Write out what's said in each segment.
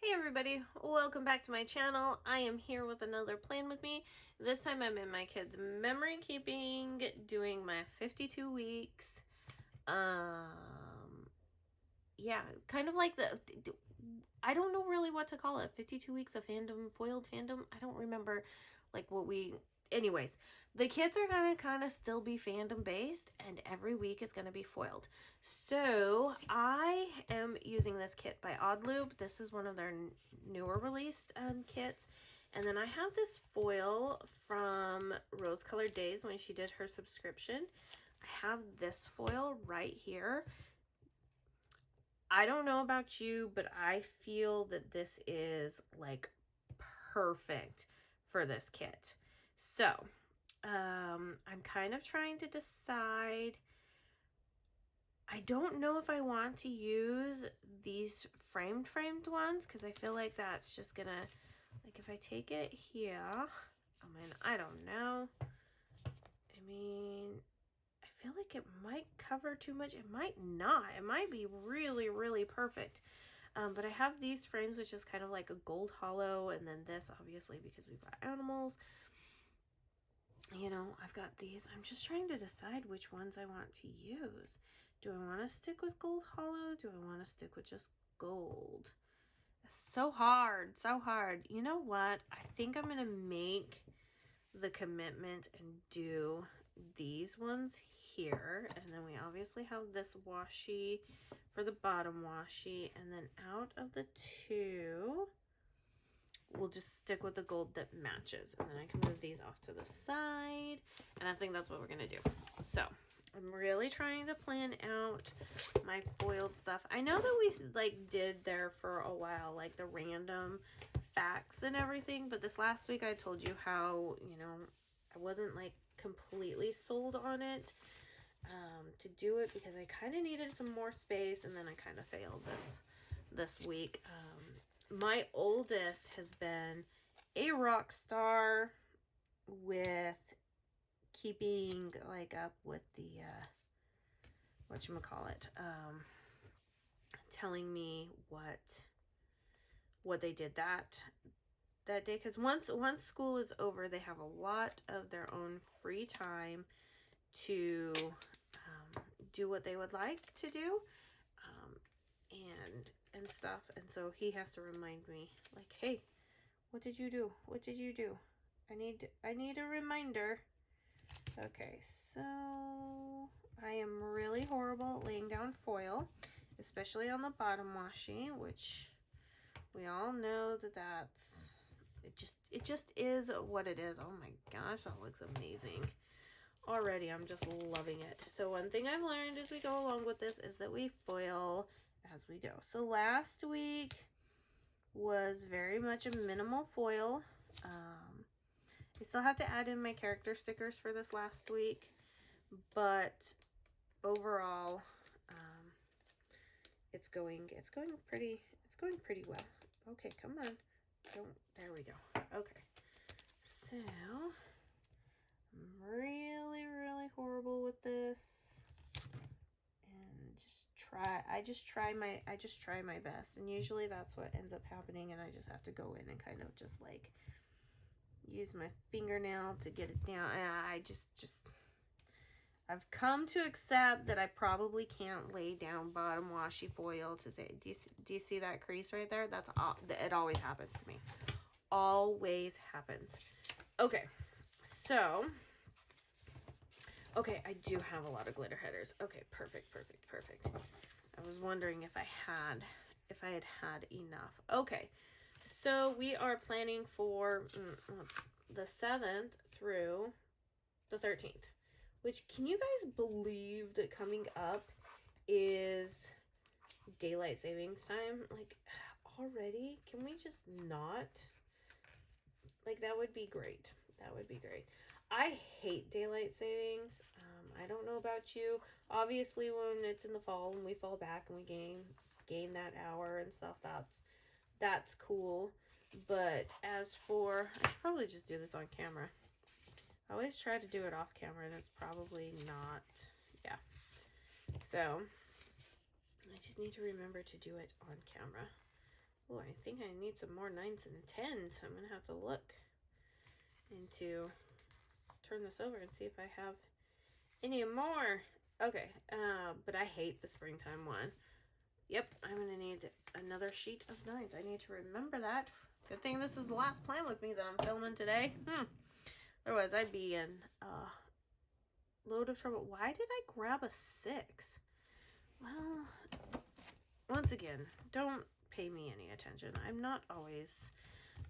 Hey everybody, welcome back to my channel. I am here with another plan with me. This time I'm in my kids' memory keeping, doing my 52 weeks. Yeah, kind of like I don't know really what to call it. 52 weeks of fandom, foiled fandom. I don't remember like anyways, the kids are gonna kind of still be fandom based, and every week is gonna be foiled. So I am using this kit by Oddloop. This is one of their newer released kits. And then I have this foil from Rose Colored Days when she did her subscription. I have this foil right here. I don't know about you, but I feel that this is like perfect for this kit. So, I'm kind of trying to decide. I don't know if I want to use these framed ones because I feel like that's just gonna, like if I take it here, I don't know. I mean, I feel like it might cover too much. It might not. It might be really, really perfect. But I have these frames, which is kind of like a gold hollow, and then this, obviously, because we've got animals. You know, I've got these. I'm just trying to decide which ones I want to use. Do I want to stick with gold hollow? Do I want to stick with just gold? It's so hard, so hard. You know what? I think I'm going to make the commitment and do these ones here, and then we obviously have this washi for the bottom washi, and then out of the two we'll just stick with the gold that matches, and then I can move these off to the side, and I think that's what we're gonna do. So I'm really trying to plan out my foiled stuff. I know that we like did there for a while, like the random facts and everything, but this last week I told you how, you know, I wasn't like completely sold on it to do it because I kind of needed some more space, and then I kind of failed this week. My oldest has been a rock star with keeping like up with the whatchamacallit, telling me what they did that day, because once school is over, they have a lot of their own free time to do what they would like to do, and stuff. And so he has to remind me, like, hey, what did you do? What did you do? I need a reminder. Okay, so I am really horrible at laying down foil, especially on the bottom washi, which we all know that's it just is what it is. Oh my gosh, that looks amazing. Already, I'm just loving it. So one thing I've learned as we go along with this is that we foil as we go. So last week was very much a minimal foil. I still have to add in my character stickers for this last week, but overall, it's going pretty well. Okay, come on. There we go. Okay. So I'm really, really horrible with this, and I just try my best, and usually that's what ends up happening, and I just have to go in and kind of just like use my fingernail to get it down. I've come to accept that I probably can't lay down bottom washi foil to say, do you see that crease right there? That's all. It always happens to me. Always happens. Okay, so okay, I do have a lot of glitter headers. Okay, perfect. I was wondering if I had had enough. Okay, so we are planning for the 7th through the 13th, which, can you guys believe that coming up is daylight savings time? Like, already? Can we just not? Like, that would be great. That would be great. I hate daylight savings. I don't know about you. Obviously, when it's in the fall and we fall back and we gain that hour and stuff, that's cool. But as for, I should probably just do this on camera. I always try to do it off camera, and it's probably not, yeah. So I just need to remember to do it on camera. Oh, I think I need some more 9s and 10s. I'm going to have to look into, turn this over and see if I have any more. Okay, but I hate the springtime one. Yep, I'm going to need another sheet of 9s. I need to remember that. Good thing this is the last plan with me that I'm filming today. Otherwise, I'd be in a load of trouble. Why did I grab a 6? Well, once again, don't pay me any attention. I'm not always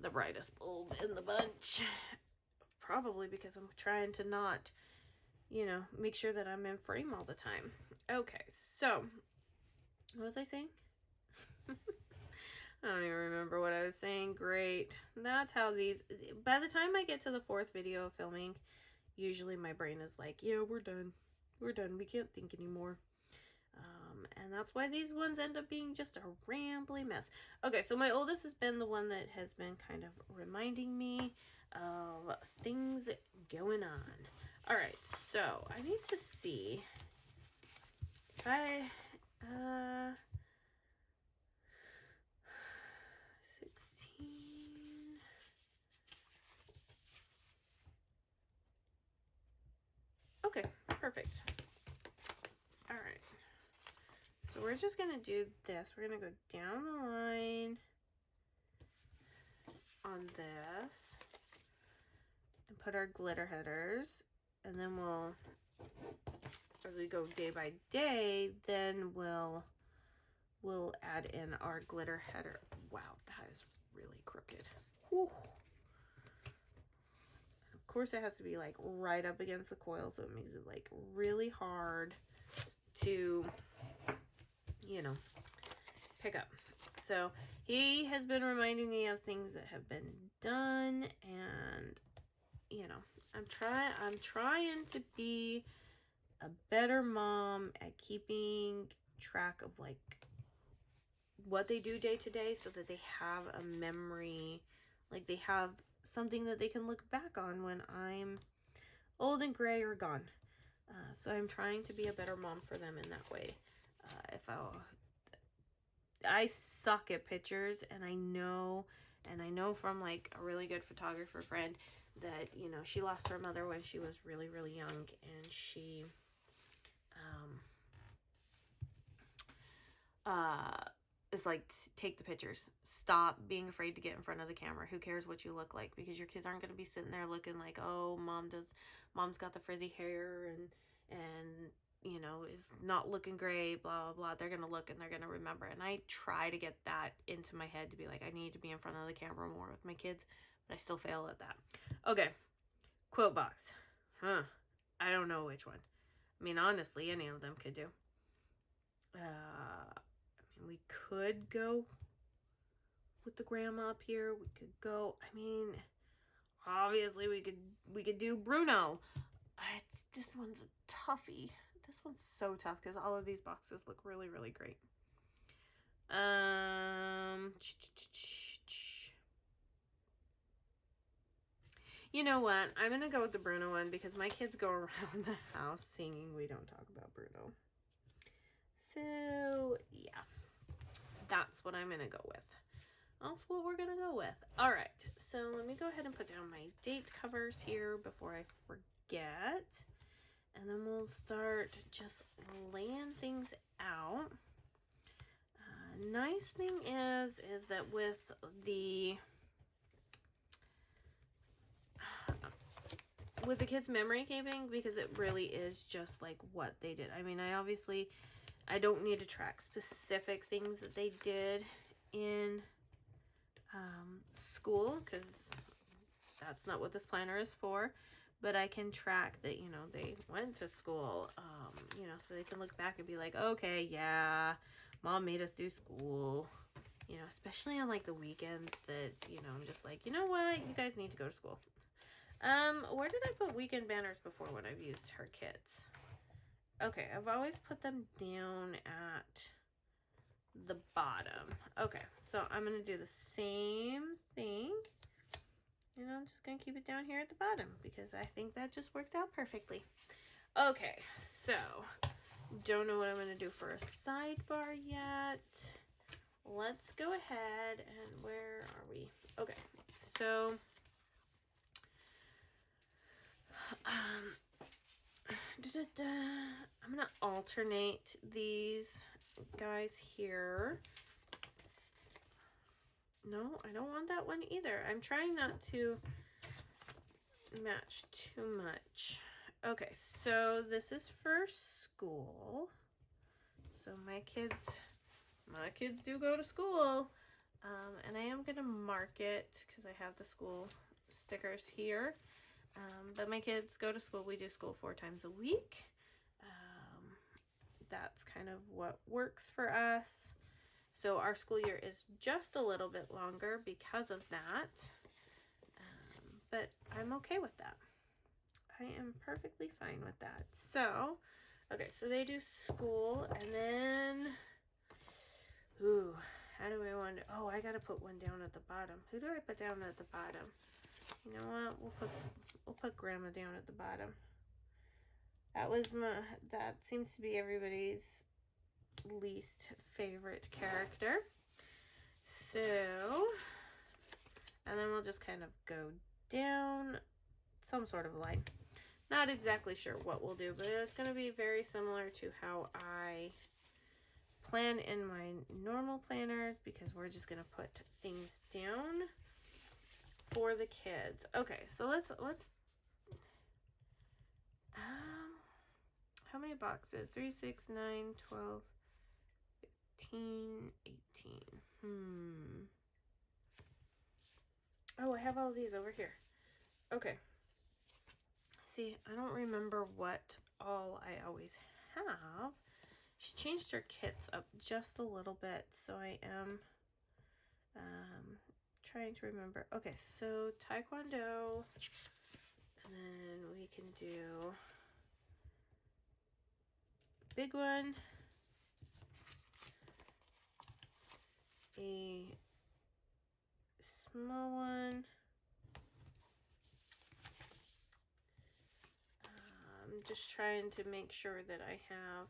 the brightest bulb in the bunch. Probably because I'm trying to not, you know, make sure that I'm in frame all the time. Okay, so, what was I saying? I don't even remember what I was saying. Great. That's how these, by the time I get to the 4th video of filming, usually my brain is like, yeah, we're done. We're done. We can't think anymore. And that's why these ones end up being just a rambly mess. Okay, so my oldest has been the one that has been kind of reminding me of things going on. All right, so I need to see if I, 16. Okay, perfect. All right. So we're just going to do this. We're going to go down the line on this and put our glitter headers. And then we'll, as we go day by day, then we'll add in our glitter header. Wow, that is really crooked. Whew. Of course, it has to be like right up against the coil, so it makes it like really hard to, you know, pick up. So he has been reminding me of things that have been done, and you know, I'm trying to be a better mom at keeping track of like what they do day to day, so that they have a memory, like they have something that they can look back on when I'm old and gray or gone. So I'm trying to be a better mom for them in that way. I suck at pictures, and I know from like a really good photographer friend that, you know, she lost her mother when she was really, really young, and she is like, take the pictures. Stop being afraid to get in front of the camera. Who cares what you look like? Because your kids aren't going to be sitting there looking like, oh, mom's got the frizzy hair and you know, is not looking great, blah, blah, blah. They're going to look and they're going to remember. And I try to get that into my head to be like, I need to be in front of the camera more with my kids, but I still fail at that. Okay. Quote box. I don't know which one. I mean, honestly, any of them could do. We could go with the grandma up here. We could go, I mean, obviously we could do Bruno. This one's a toughie. This one's so tough because all of these boxes look really, really great. You know what? I'm going to go with the Bruno one because my kids go around the house singing We Don't Talk About Bruno. So, yeah. That's what I'm going to go with. That's what we're going to go with. All right. So, let me go ahead and put down my date covers here before I forget. And then we'll start just laying things out. Nice thing is that with the kids' memory keeping, because it really is just like what they did. I mean, I don't need to track specific things that they did in school, because that's not what this planner is for. But I can track that, you know, they went to school, you know, so they can look back and be like, okay, yeah, mom made us do school, you know, especially on like the weekends that, you know, I'm just like, you know what, you guys need to go to school. Where did I put weekend banners before when I've used her kits? Okay, I've always put them down at the bottom. Okay, so I'm going to do the same thing. And I'm just going to keep it down here at the bottom because I think that just works out perfectly. Okay, so don't know what I'm going to do for a sidebar yet let's go ahead and where are we? Okay, so I'm gonna alternate these guys here. No, I don't want that one either. I'm trying not to match too much. Okay, so this is for school. So my kids do go to school. And I am gonna mark it because I have the school stickers here. But my kids go to school. We do school 4 times a week. That's kind of what works for us. So our school year is just a little bit longer because of that. But I'm okay with that. I am perfectly fine with that. So, okay, so they do school, and then, ooh, how do I want to, oh, I got to put one down at the bottom. Who do I put down at the bottom? You know what? We'll put Grandma down at the bottom. That seems to be everybody's least favorite character. So, and then we'll just kind of go down some sort of line. Not exactly sure what we'll do, but it's going to be very similar to how I plan in my normal planners, because we're just going to put things down for the kids. Okay, so let's how many boxes? 3, 6, 9, 12, 15, 18. Oh, I have all of these over here. Okay. See, I don't remember what all I always have. She changed her kits up just a little bit, so I am trying to remember. Okay, so Taekwondo, and then we can do big one, a small one, I'm just trying to make sure that I have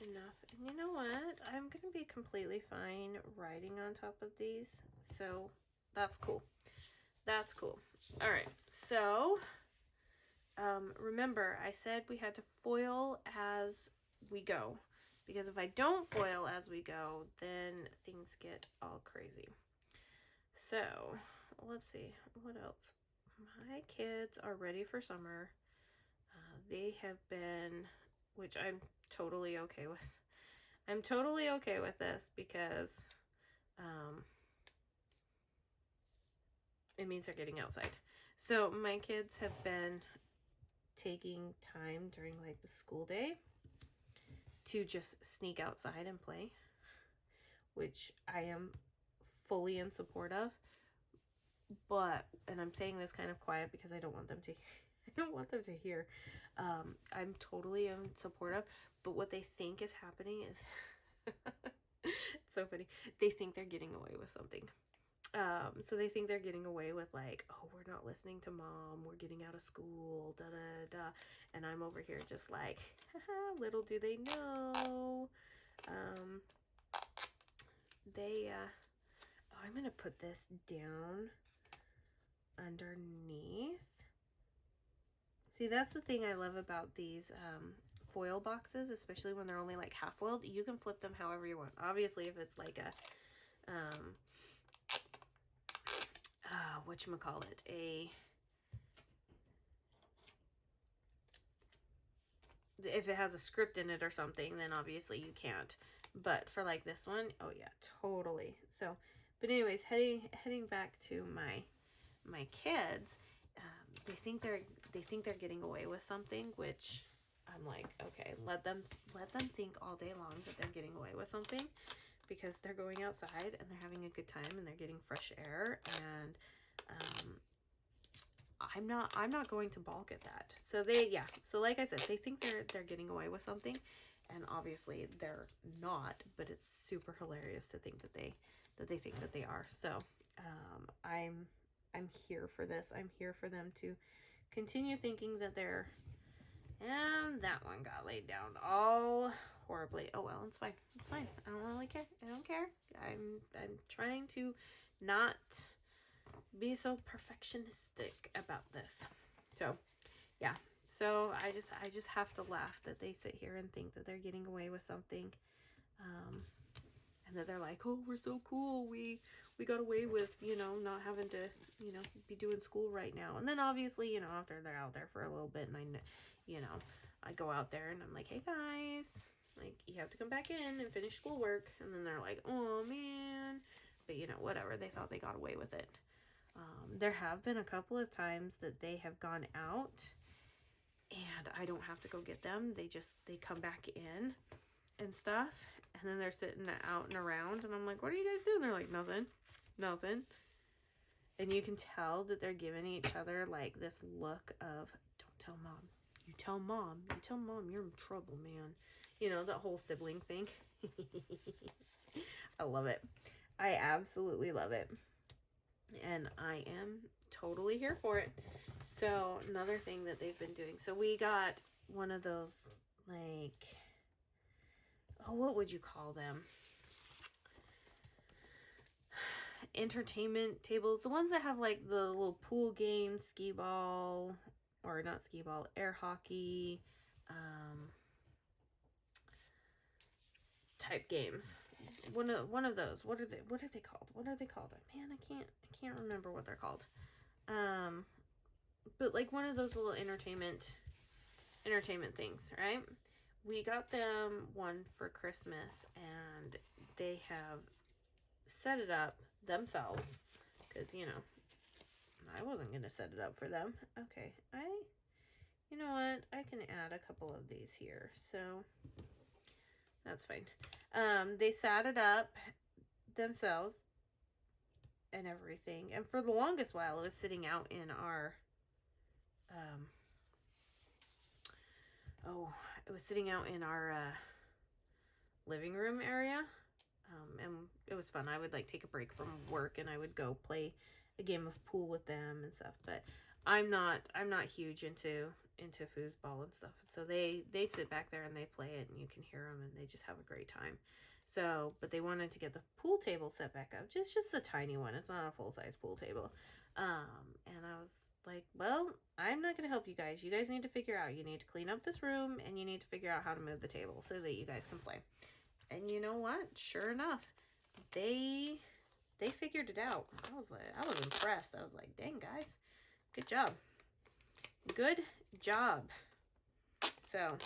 enough. And you know what? I'm going to be completely fine writing on top of these. So that's cool. That's cool. All right. So remember, I said we had to foil as we go. Because if I don't foil as we go, then things get all crazy. So let's see. What else? My kids are ready for summer. They have been, which I'm totally okay with. I'm totally okay with this because it means they're getting outside. So my kids have been taking time during like the school day to just sneak outside and play, which I am fully in support of. But, and I'm saying this kind of quiet because I don't want them to hear. I'm totally in support of, but what they think is happening is it's so funny. They think they're getting away with something. So they think they're getting away with like, oh, we're not listening to mom, we're getting out of school, da da da. And I'm over here just like, haha, little do they know. I'm gonna put this down underneath. See, that's the thing I love about these foil boxes, especially when they're only like half foiled. You can flip them however you want. Obviously, if it's like a whatchamacallit, if it has a script in it or something, then obviously you can't. But for like this one, oh yeah, totally. So, but anyways, heading back to my kids, they think they're getting away with something, which I'm like, okay, let them think all day long that they're getting away with something, because they're going outside and they're having a good time and they're getting fresh air, and I'm not going to balk at that. So so like I said, they think they're getting away with something, and obviously they're not, but it's super hilarious to think that they think that they are. So I'm here for this. I'm here for them to continue thinking that they're, and that one got laid down all horribly. Oh well, it's fine. It's fine. I don't really care. I don't care. I'm trying to not be so perfectionistic about this. So, yeah. So I just have to laugh that they sit here and think that they're getting away with something, and that they're like, oh, we're so cool. We got away with, you know, not having to, you know, be doing school right now. And then obviously, you know, after they're out there for a little bit, and I go out there and I'm like, hey guys, like, you have to come back in and finish schoolwork. And then they're like, oh man, but you know, whatever. They thought they got away with it. There have been a couple of times that they have gone out and I don't have to go get them. They come back in and stuff. And then they're sitting out and around. And I'm like, what are you guys doing? They're like, nothing. And you can tell that they're giving each other like this look of, don't tell mom. You tell mom. You tell mom you're in trouble, man. You know, that whole sibling thing. I love it. I absolutely love it. And I am totally here for it. So another thing that they've been doing. So we got one of those, like, oh, what would you call them? Entertainment tables. The ones that have like the little pool games, skee ball, or not skee ball, air hockey, type games. One of those. What are they called? Man, I can't remember what they're called. But like one of those little entertainment things, right? We got them one for Christmas, and they have set it up themselves, because, you know, I wasn't going to set it up for them. Okay, you know what? I can add a couple of these here, so that's fine. They set it up themselves and everything, and for the longest while, it was sitting out in our, living room area. And it was fun. I would like take a break from work and I would go play a game of pool with them and stuff. But I'm not huge into foosball and stuff. So they sit back there and they play it, and you can hear them, and they just have a great time. So, but they wanted to get the pool table set back up, just a tiny one. It's not a full size pool table. And I was like, well, I'm not going to help you guys. You guys need to figure out. You need to clean up this room, and you need to figure out how to move the table so that you guys can play. And you know what? Sure enough, they figured it out. I was impressed. I was like, dang, guys, good job. Good job. So,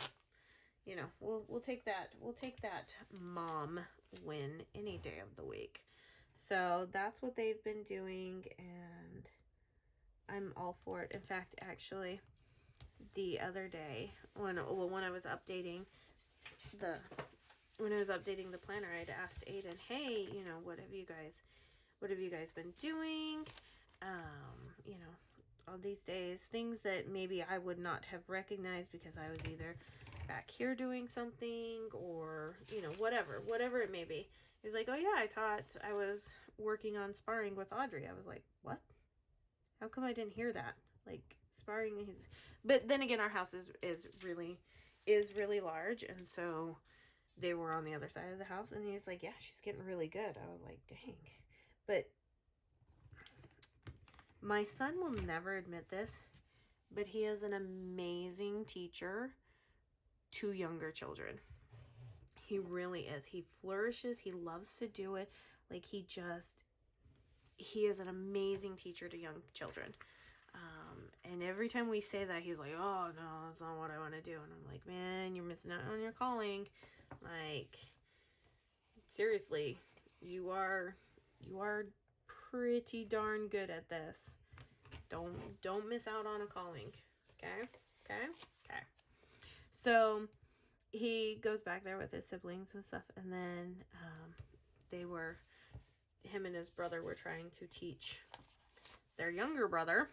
you know, we'll take that. We'll take that mom win any day of the week. So that's what they've been doing, and I'm all for it. In fact, actually, the other day when I was updating the planner, I'd asked Aiden, hey, you know, what have you guys been doing? You know, on these days, things that maybe I would not have recognized because I was either back here doing something, or, you know, whatever it may be. He's like, oh yeah, I thought I was working on sparring with Audrey. I was like, what? How come I didn't hear that? Like, sparring is, but then again, our house is really large, and so they were on the other side of the house, and he's like, yeah, she's getting really good. I was like, dang. But my son will never admit this, but he is an amazing teacher to younger children. He really is. He flourishes. He loves to do it. Like, he is an amazing teacher to young children. And every time we say that, he's like, oh no, that's not what I want to do. And I'm like, man, you're missing out on your calling. Like, seriously, you are pretty darn good at this. Don't miss out on a calling. Okay. So he goes back there with his siblings and stuff, and then him and his brother were trying to teach their younger brother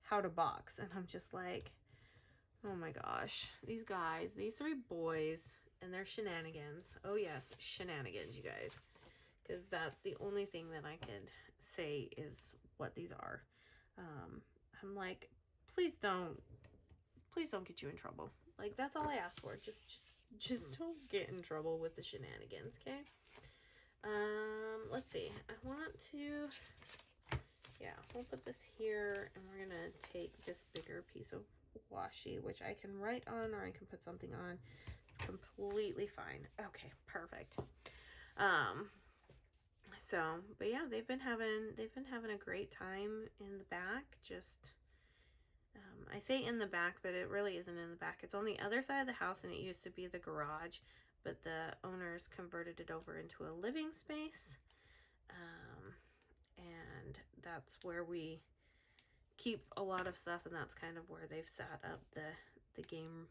how to box, and I'm just like, oh my gosh, these guys, these three boys and their shenanigans. Oh yes, shenanigans, you guys, because that's the only thing that I could say is what these are. I'm like, please don't get you in trouble. Like, that's all I ask for. Just Just don't get in trouble with the shenanigans, okay? Let's see. I want to, yeah, we'll put this here, and we're gonna take this bigger piece of washi, which I can write on or I can put something on. It's completely fine. Okay, perfect. So, but yeah, they've been having a great time in the back. Just, I say in the back, but it really isn't in the back. It's on the other side of the house, and it used to be the garage, but the owners converted it over into a living space. And that's where we keep a lot of stuff, and that's kind of where they've set up the game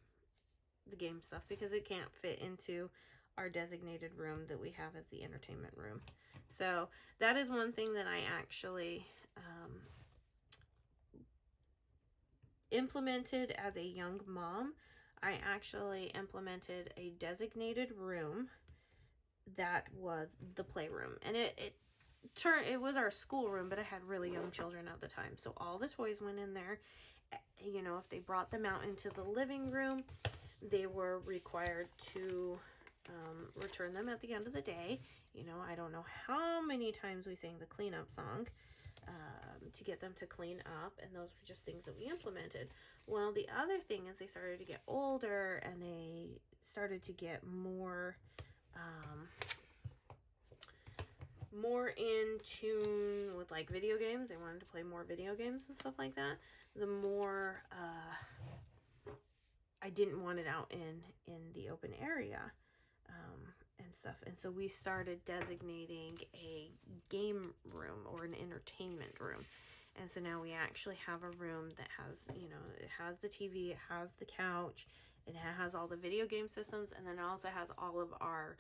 stuff, because it can't fit into our designated room that we have as the entertainment room. So that is one thing that I actually implemented as a young mom. I actually implemented a designated room that was the playroom, and it was our school room, but I had really young children at the time, so all the toys went in there. You know, if they brought them out into the living room, they were required to return them at the end of the day. You know, I don't know how many times we sang the cleanup song to get them to clean up, and those were just things that we implemented. Well, the other thing is they started to get older, and they started to get more in tune with like video games. They wanted to play more video games and stuff like that. The more I didn't want it out in the open area and stuff. And so we started designating a game room or an entertainment room. And so now we actually have a room that has, you know, it has the TV, it has the couch, it has all the video game systems, and then it also has all of our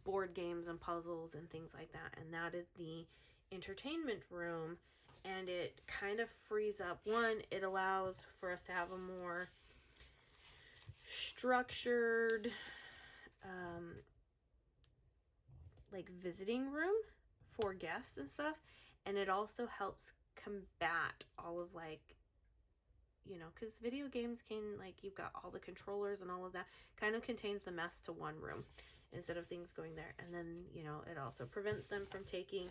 board games and puzzles and things like that. And that is the entertainment room. And it kind of frees up, one, it allows for us to have a more structured like visiting room for guests and stuff, and it also helps combat all of, like, you know, because video games can, like, you've got all the controllers and all of that, kind of contains the mess to one room instead of things going there. And then, you know, it also prevents them from taking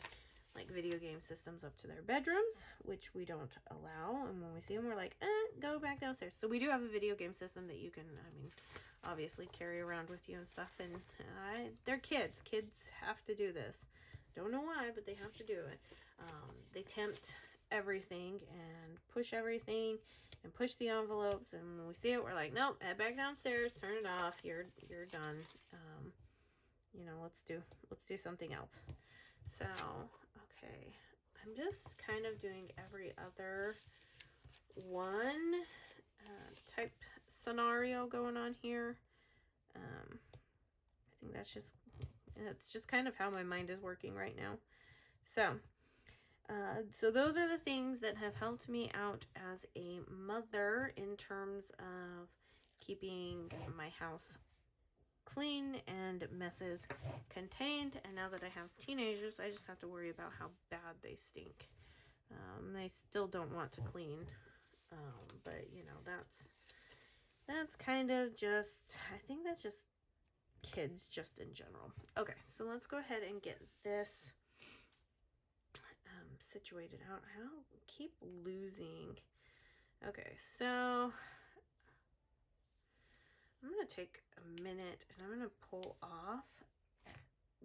like video game systems up to their bedrooms, which we don't allow. And when we see them, we're like, go back downstairs. So we do have a video game system that you can, I mean, obviously carry around with you and stuff. And they're kids. Kids have to do this. Don't know why, but they have to do it. They tempt everything and push everything and push the envelopes. And when we see it, we're like, nope, head back downstairs, turn it off. You're done. You know, let's do something else. So, okay, I'm just kind of doing every other one type scenario going on here. I think that's just kind of how my mind is working right now. So those are the things that have helped me out as a mother in terms of keeping my house clean and messes contained. And now that I have teenagers, I just have to worry about how bad they stink. I still don't want to clean, but you know, that's kind of just, I think that's just kids just in general. Okay, so let's go ahead and get this situated out. I'll keep losing. Okay, so I'm going to take a minute and I'm going to pull off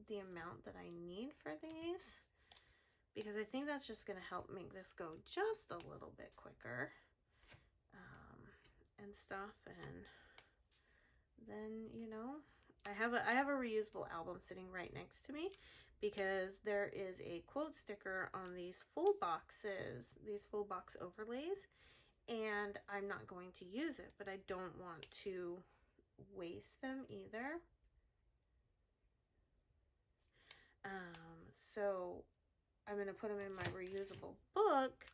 the amount that I need for these, because I think that's just going to help make this go just a little bit quicker and stuff. And then, you know, I have a reusable album sitting right next to me, because there is a quote sticker on these full boxes, these full box overlays, and I'm not going to use it, but I don't want to waste them either. So I'm going to put them in my reusable book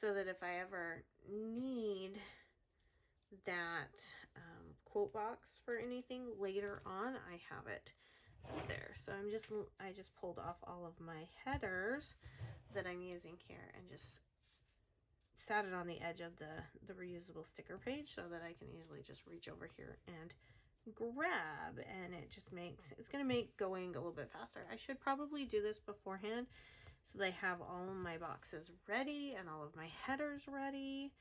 so that if I ever need that quote box for anything later on, I have it there. So I just pulled off all of my headers that I'm using here and just sat it on the edge of the reusable sticker page so that I can easily just reach over here and grab, and it just makes, it's going to make going a little bit faster. I should probably do this beforehand so they have all of my boxes ready and all of my headers ready.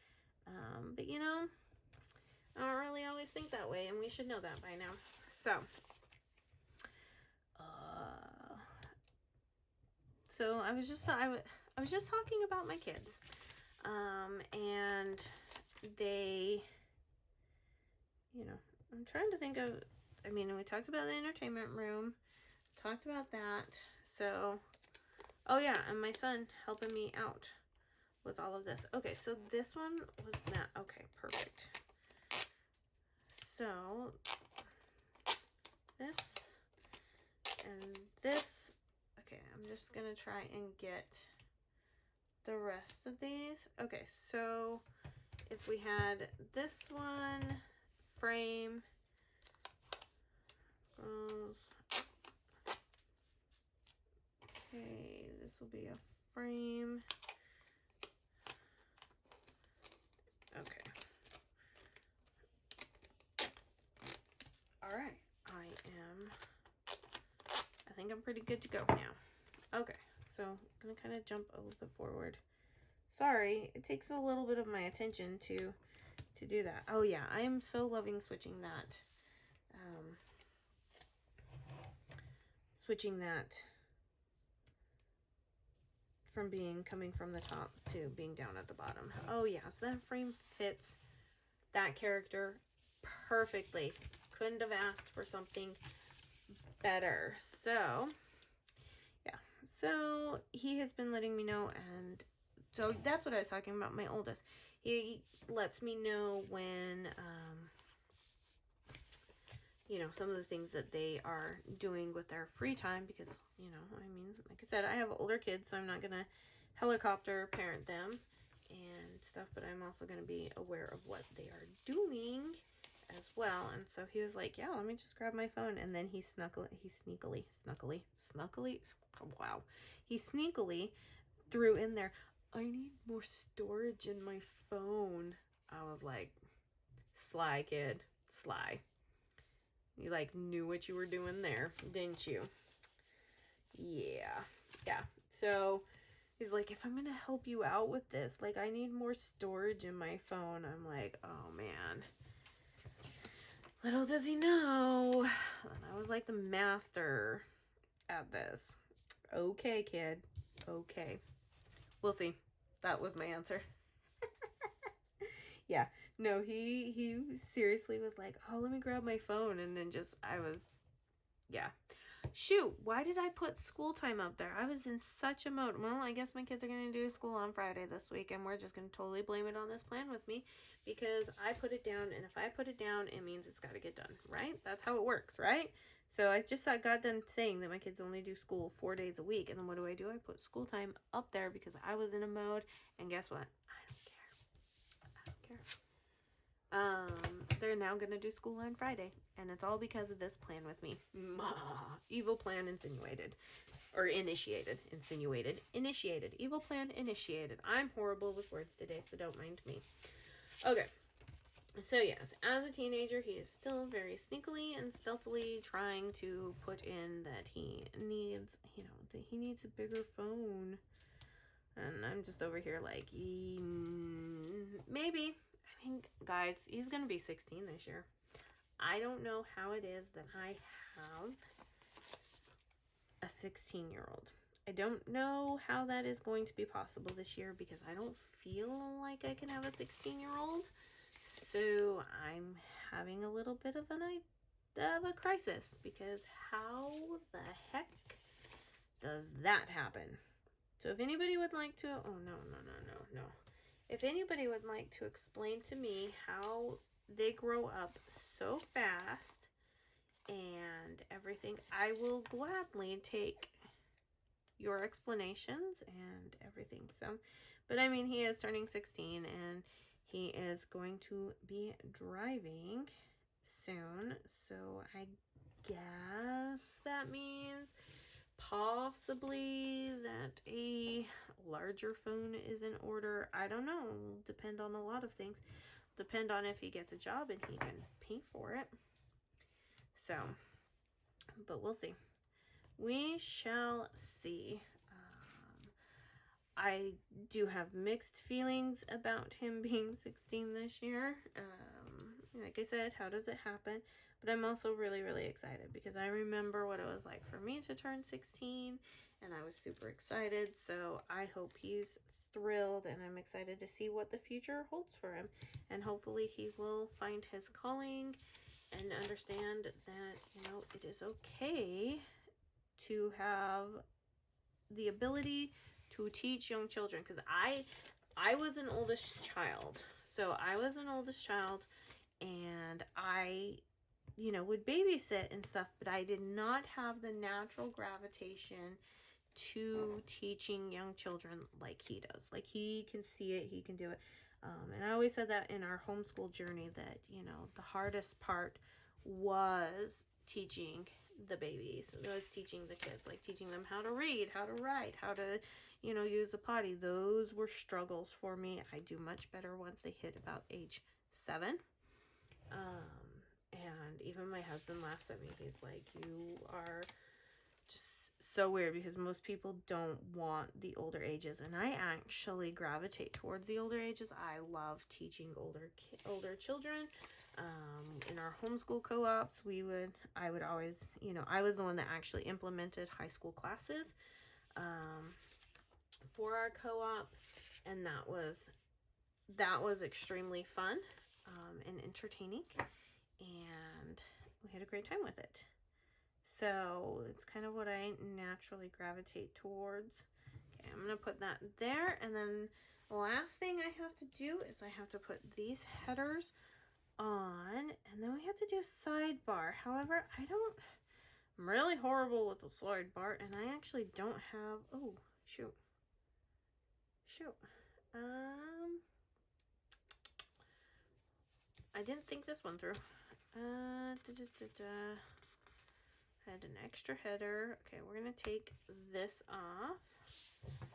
But you know, I don't really always think that way, and we should know that by now. So I was just talking about my kids, and they, you know, I'm trying to think of, I mean, we talked about the entertainment room, talked about that. So, oh yeah, and my son helping me out with all of this. Okay, so this one was that. Okay, perfect. So this and this. Okay, I'm just gonna try and get the rest of these. Okay, so if we had this one frame, okay, this will be a frame. Okay. All right, I think I'm pretty good to go now. Okay, so I'm gonna kind of jump a little bit forward. Sorry, it takes a little bit of my attention to do that. Oh yeah, I am so loving switching that, from coming from the top to being down at the bottom. Oh yeah, so that frame fits that character perfectly. Couldn't have asked for something better. So yeah, so he has been letting me know, and so that's what I was talking about. My oldest, he lets me know when you know, some of the things that they are doing with their free time, because, you know, I mean, like I said, I have older kids, so I'm not gonna helicopter parent them and stuff, but I'm also going to be aware of what they are doing as well. And so he was like, yeah, let me just grab my phone. And then he sneakily threw in there, I need more storage in my phone. I was like, sly kid, sly. You like knew what you were doing there, didn't you? Yeah. So he's like, if I'm going to help you out with this, like, I need more storage in my phone. I'm like, oh, man. Little does he know. And I was like the master at this. Okay, kid. Okay. We'll see. That was my answer. Yeah. No, he seriously was like, oh, let me grab my phone. And then yeah. Shoot, why did I put school time up there? I was in such a mode. Well, I guess my kids are going to do school on Friday this week, and we're just going to totally blame it on this plan with me, because I put it down, and if I put it down, it means it's got to get done, right? That's how it works, right? So I just got done saying that my kids only do school 4 days a week, and then what do? I put school time up there because I was in a mode, and guess what? I don't care. They're now going to do school on Friday, and it's all because of this plan with me. Evil plan initiated. Evil plan initiated. I'm horrible with words today, so don't mind me. Okay. So yes, as a teenager, he is still very sneakily and stealthily trying to put in that he needs, you know, that he needs a bigger phone. And I'm just over here like, maybe. I mean, guys, he's going to be 16 this year. I don't know how it is that I have a 16-year-old. I don't know how that is going to be possible this year, because I don't feel like I can have a 16-year-old. So I'm having a little bit of a crisis, because how the heck does that happen? So if anybody would like to, oh, no. If anybody would like to explain to me how they grow up so fast and everything, I will gladly take your explanations and everything. So, but I mean, he is turning 16 and he is going to be driving soon. So I guess that means possibly that a larger phone is in order. I don't know. Depend on a lot of things. Depend on if he gets a job and he can pay for it. So, but we'll see. We shall see. I do have mixed feelings about him being 16 this year. Like I said, how does it happen? But I'm also really, really excited because I remember what it was like for me to turn 16, and I was super excited. So I hope he's thrilled, and I'm excited to see what the future holds for him. And hopefully he will find his calling and understand that, you know, it is okay to have the ability to teach young children, because I was an oldest child. So I was an oldest child, and I, you know, would babysit and stuff, but I did not have the natural gravitation to teaching young children like he does. Like, he can see it, he can do it. And I always said that in our homeschool journey, that, you know, the hardest part was teaching the babies. It was teaching the kids, like teaching them how to read, how to write, how to, you know, use the potty. Those were struggles for me. I do much better once they hit about age 7. And even my husband laughs at me. He's like, you are just so weird, because most people don't want the older ages, and I actually gravitate towards the older ages. I love teaching older children. In our homeschool co-ops, I would always, you know, I was the one that actually implemented high school classes for our co-op, and that was extremely fun and entertaining, and we had a great time with it. So it's kind of what I naturally gravitate towards. Okay, I'm gonna put that there, and then the last thing I have to do is I have to put these headers on, and then we have to do sidebar. However, I'm really horrible with the sidebar, and I actually don't have, oh, shoot. I didn't think this one through. I had an extra header. Okay, we're gonna take this off,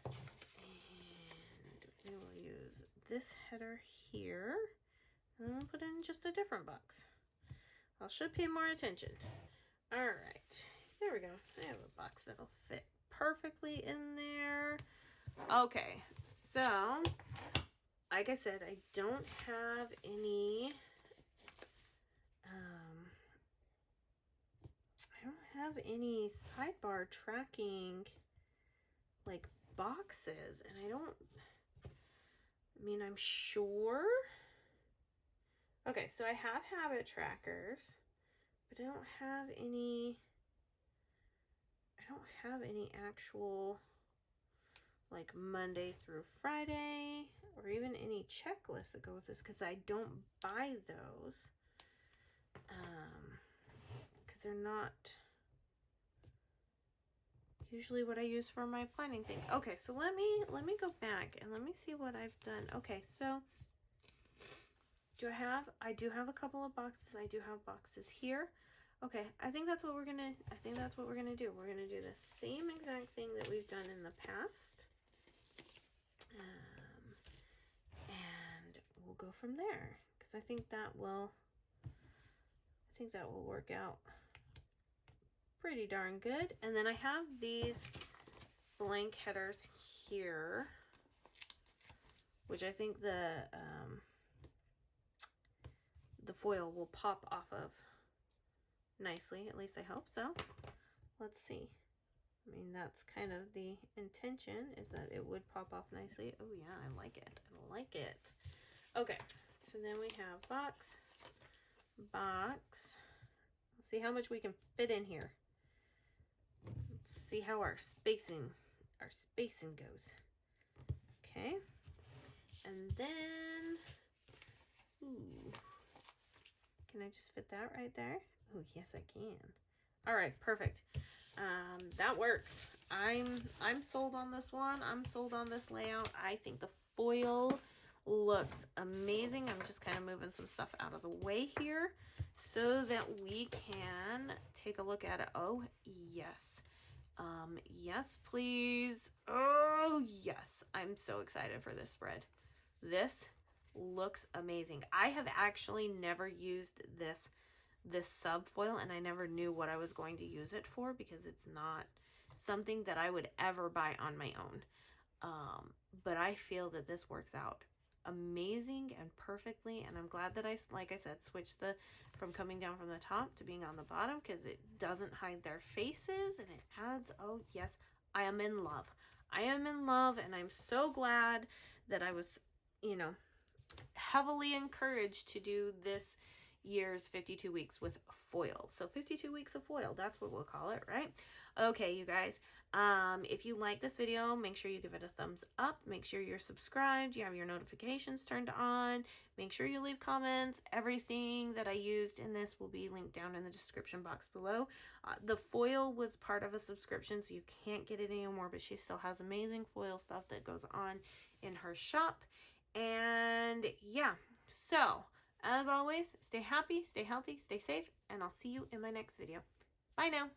and we will use this header here, and then we'll put it in just a different box. I should pay more attention. All right, there we go. I have a box that'll fit perfectly in there. Okay, so like I said, I don't have any sidebar tracking like boxes, and I'm sure. Okay, so I have habit trackers, but I don't have any actual like Monday through Friday, or even any checklists that go with this, because I don't buy those because they're not usually what I use for my planning thing. Okay, so let me go back and let me see what I've done. Okay, so I do have a couple of boxes. I do have boxes here. Okay, I think that's what we're gonna do. We're gonna do the same exact thing that we've done in the past. And we'll go from there, because I think that will work out pretty darn good. And then I have these blank headers here, which I think the foil will pop off of nicely. At least I hope so. Let's see. I mean, that's kind of the intention, is that it would pop off nicely. Oh yeah, I like it. I like it. Okay, so then we have box. Let's see how much we can fit in here. Let's see how our spacing goes. Okay, and then, ooh, can I just fit that right there? Oh yes, I can. All right, perfect. That works. I'm sold on this one. I'm sold on this layout. I think the foil looks amazing. I'm just kind of moving some stuff out of the way here so that we can take a look at it. Oh yes. Yes, please. Oh yes. I'm so excited for this spread. This looks amazing. I have actually never used this this sub foil, and I never knew what I was going to use it for because it's not something that I would ever buy on my own. But I feel that this works out amazing and perfectly, and I'm glad that I, like I said, switched from coming down from the top to being on the bottom, because it doesn't hide their faces, and it adds, oh yes, I am in love. I am in love, and I'm so glad that I was, you know, heavily encouraged to do this year's 52 weeks with foil. So 52 weeks of foil, that's what we'll call it, right? Okay, you guys, if you like this video, make sure you give it a thumbs up. Make sure you're subscribed, you have your notifications turned on. Make sure you leave comments. Everything that I used in this will be linked down in the description box below. The foil was part of a subscription, so you can't get it anymore, but she still has amazing foil stuff that goes on in her shop. And yeah, so as always, stay happy, stay healthy, stay safe, and I'll see you in my next video. Bye now.